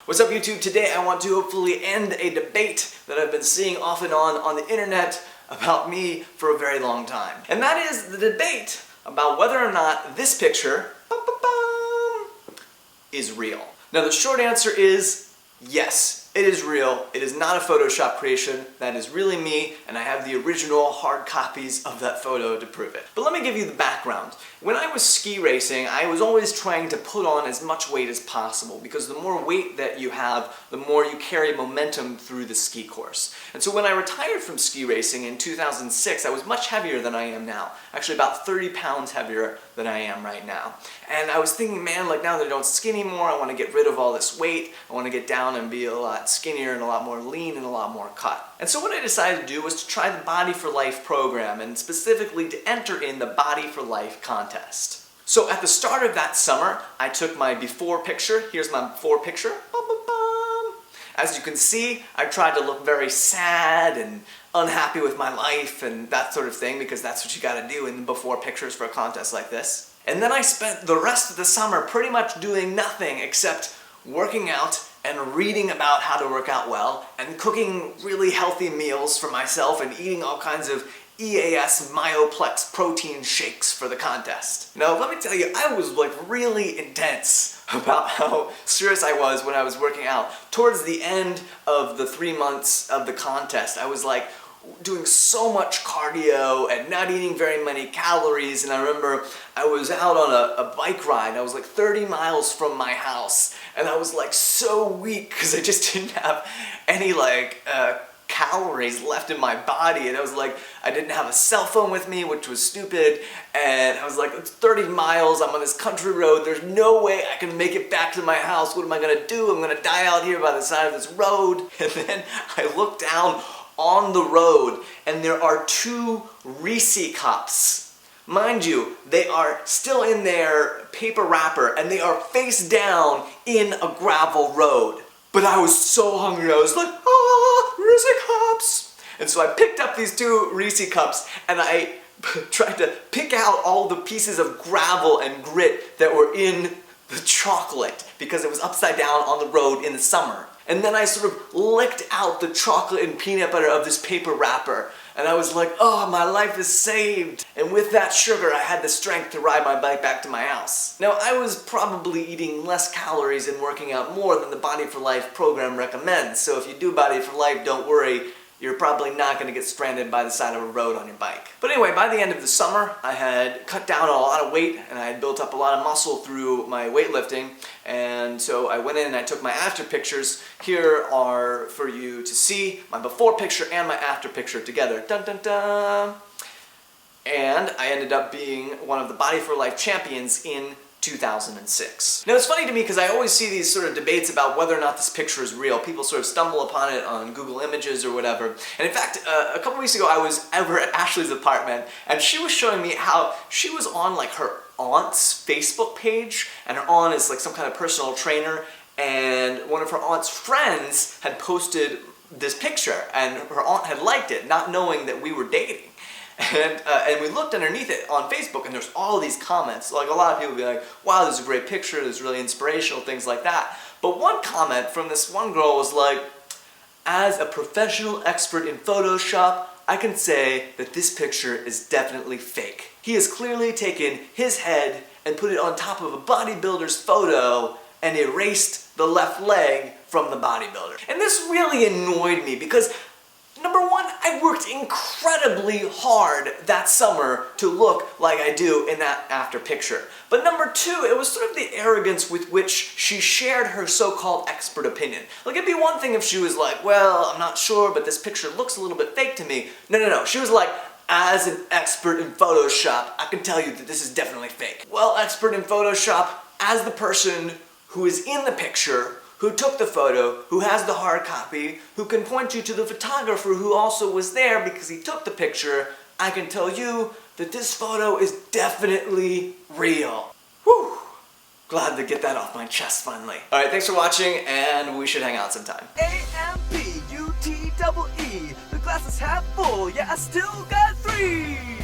What's up, YouTube? Today I want to hopefully end a debate that I've been seeing off and on the internet about me for a very long time. And that is the debate about whether or not this picture is real. Now the short answer is yes. It is real. It is not a Photoshop creation. That is really me, and I have the original hard copies of that photo to prove it. But let me give you the background. When I was ski racing, I was always trying to put on as much weight as possible, because the more weight that you have, the more you carry momentum through the ski course. And so when I retired from ski racing in 2006, I was much heavier than I am now. Actually about 30 pounds heavier than I am right now. And I was thinking, man, like now that I don't ski anymore, I want to get rid of all this weight. I want to get down and be a lot skinnier and a lot more lean and a lot more cut. And so what I decided to do was to try the Body for Life program, and specifically to enter in the Body for Life contest. So at the start of that summer, I took my before picture. Here's my before picture. As you can see, I tried to look very sad and unhappy with my life and that sort of thing, because that's what you gotta do in the before pictures for a contest like this. And then I spent the rest of the summer pretty much doing nothing except working out and reading about how to work out well, and cooking really healthy meals for myself and eating all kinds of EAS Myoplex protein shakes for the contest. Now let me tell you, I was like really intense about how serious I was when I was working out. Towards the end of the 3 months of the contest, I was like doing so much cardio and not eating very many calories. And I remember I was out on a bike ride. I was like 30 miles from my house, and I was like so weak because I just didn't have any calories left in my body. And I was like, I didn't have a cell phone with me, which was stupid. And I was like, it's 30 miles, I'm on this country road, there's no way I can make it back to my house. What am I gonna do? I'm gonna die out here by the side of this road. And then I looked down on the road, and there are 2 Reese cups. Mind you, they are still in their paper wrapper, and they are face down in a gravel road. But I was so hungry, I was like, Reese cups! And so I picked up these 2 Reese cups, and I tried to pick out all the pieces of gravel and grit that were in the chocolate, because it was upside down on the road in the summer. And then I sort of licked out the chocolate and peanut butter of this paper wrapper. And I was like, oh, my life is saved. And with that sugar, I had the strength to ride my bike back to my house. Now, I was probably eating less calories and working out more than the Body for Life program recommends. So if you do Body for Life, don't worry. You're probably not going to get stranded by the side of a road on your bike. But anyway, by the end of the summer, I had cut down a lot of weight, and I had built up a lot of muscle through my weightlifting. And so I went in and I took my after pictures. Here are for you to see my before picture and my after picture together. Dun dun dun! And I ended up being one of the Body for Life champions in 2006. Now it's funny to me because I always see these sort of debates about whether or not this picture is real. People sort of stumble upon it on Google Images or whatever. And in fact, a couple weeks ago I was over at Ashley's apartment, and she was showing me how she was on like her aunt's Facebook page, and her aunt is like some kind of personal trainer, and one of her aunt's friends had posted this picture, and her aunt had liked it, not knowing that we were dating. And we looked underneath it on Facebook, and there's all these comments. Like a lot of people would be like, wow, this is a great picture, this is really inspirational, things like that. But one comment from this one girl was like, as a professional expert in Photoshop, I can say that this picture is definitely fake. He has clearly taken his head and put it on top of a bodybuilder's photo and erased the left leg from the bodybuilder. And this really annoyed me because, number one, I worked incredibly hard that summer to look like I do in that after picture. But number two, it was sort of the arrogance with which she shared her so-called expert opinion. Like, it'd be one thing if she was like, well, I'm not sure, but this picture looks a little bit fake to me. No. She was like, as an expert in Photoshop, I can tell you that this is definitely fake. Well, expert in Photoshop, as the person who is in the picture, who took the photo, who has the hard copy, who can point you to the photographer who also was there because he took the picture, I can tell you that this photo is definitely real. Whew! Glad to get that off my chest finally. Alright, thanks for watching, and we should hang out sometime. A-M-P-U-T-E-E, the glass is half full, yeah, I still got 3!